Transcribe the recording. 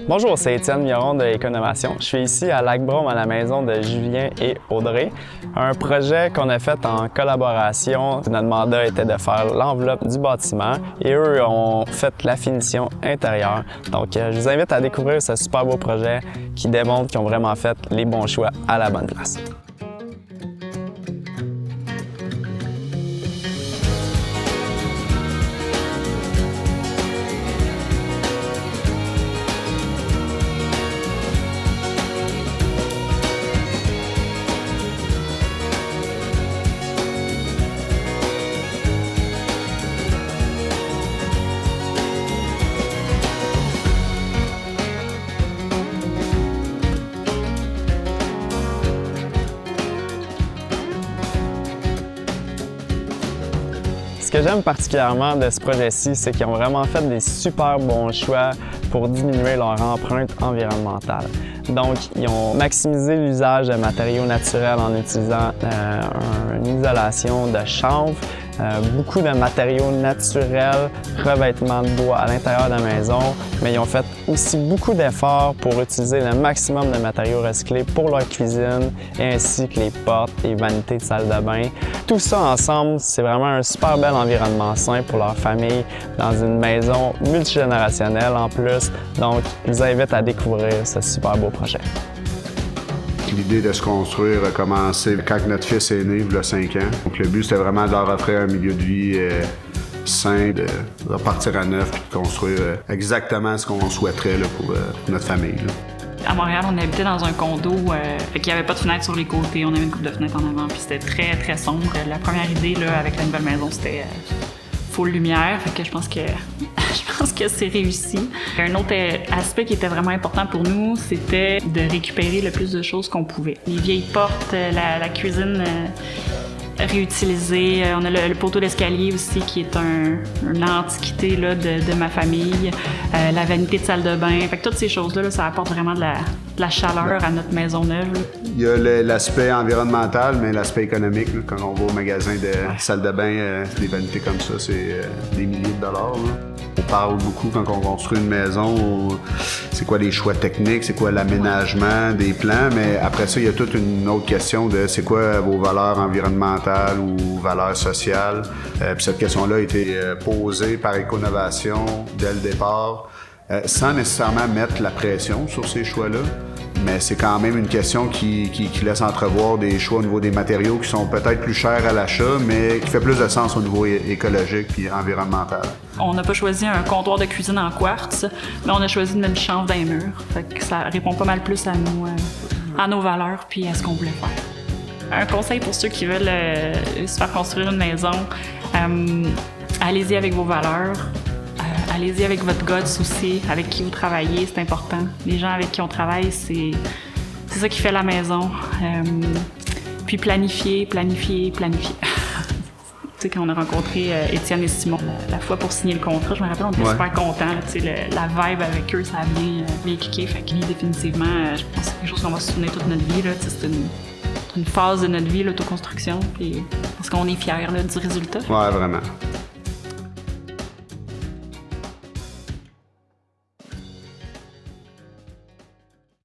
Bonjour, c'est Étienne Miron de Économation. Je suis ici à Lac-Brome à la maison de Julien et Audrey. Un projet qu'on a fait en collaboration. Notre mandat était de faire l'enveloppe du bâtiment et eux ont fait la finition intérieure. Donc, je vous invite à découvrir ce super beau projet qui démontre qu'ils ont vraiment fait les bons choix à la bonne place. Ce que j'aime particulièrement de ce projet-ci, c'est qu'ils ont vraiment fait des super bons choix pour diminuer leur empreinte environnementale. Donc, ils ont maximisé l'usage de matériaux naturels en utilisant une isolation de chanvre, beaucoup de matériaux naturels, revêtements de bois à l'intérieur de la maison, mais ils ont fait aussi beaucoup d'efforts pour utiliser le maximum de matériaux recyclés pour leur cuisine, ainsi que les portes et vanités de salle de bain. Tout ça ensemble, c'est vraiment un super bel environnement sain pour leur famille dans une maison multigénérationnelle en plus. Donc, je vous invite à découvrir ce super beau projet. L'idée de se construire a commencé quand notre fils est né, il y a 5 ans. Donc le but, c'était vraiment de leur offrir un milieu de vie sain, de repartir à neuf et de construire exactement ce qu'on souhaiterait là, pour notre famille. Là. À Montréal, on habitait dans un condo, fait qu'il n'y avait pas de fenêtres sur les côtés, on avait une coupe de fenêtres en avant, puis c'était très, très sombre. La première idée là, avec la nouvelle maison, c'était full lumière, fait que je pense que c'est réussi. Un autre aspect qui était vraiment important pour nous, c'était de récupérer le plus de choses qu'on pouvait. Les vieilles portes, la cuisine réutilisée, on a le poteau d'escalier aussi qui est une antiquité là, de ma famille, la vanité de salle de bain. Fait que toutes ces choses-là, ça apporte vraiment de la chaleur à notre maison neuve. Là. Il y a l'aspect environnemental, mais l'aspect économique. Là, quand on va au magasin de salle de bain, des vanités comme ça, c'est des milliers de dollars. Là. On parle beaucoup quand on construit une maison, c'est quoi les choix techniques, c'est quoi l'aménagement des plans, mais après ça, il y a toute une autre question de c'est quoi vos valeurs environnementales ou valeurs sociales. Puis cette question-là a été posée par Éconovation dès le départ, sans nécessairement mettre la pression sur ces choix-là. Mais c'est quand même une question qui laisse entrevoir des choix au niveau des matériaux qui sont peut-être plus chers à l'achat, mais qui fait plus de sens au niveau écologique et environnemental. On n'a pas choisi un comptoir de cuisine en quartz, mais on a choisi de mettre une chanvre dans les murs. Fait que ça répond pas mal plus à nos valeurs puis à ce qu'on voulait faire. Un conseil pour ceux qui veulent se faire construire une maison, allez-y avec vos valeurs. Allez-y avec votre guts aussi, avec qui vous travaillez, c'est important. Les gens avec qui on travaille, c'est ça qui fait la maison. Puis planifier. Tu sais, quand on a rencontré Étienne et Simon, la fois pour signer le contrat, je me rappelle, on était super contents. Tu sais, la vibe avec eux, ça a bien cliqué. Fait que définitivement, je pense que c'est quelque chose qu'on va se souvenir toute notre vie. Là. C'est une phase de notre vie, l'autoconstruction. Puis parce qu'on est fiers là, du résultat. Ouais, vraiment.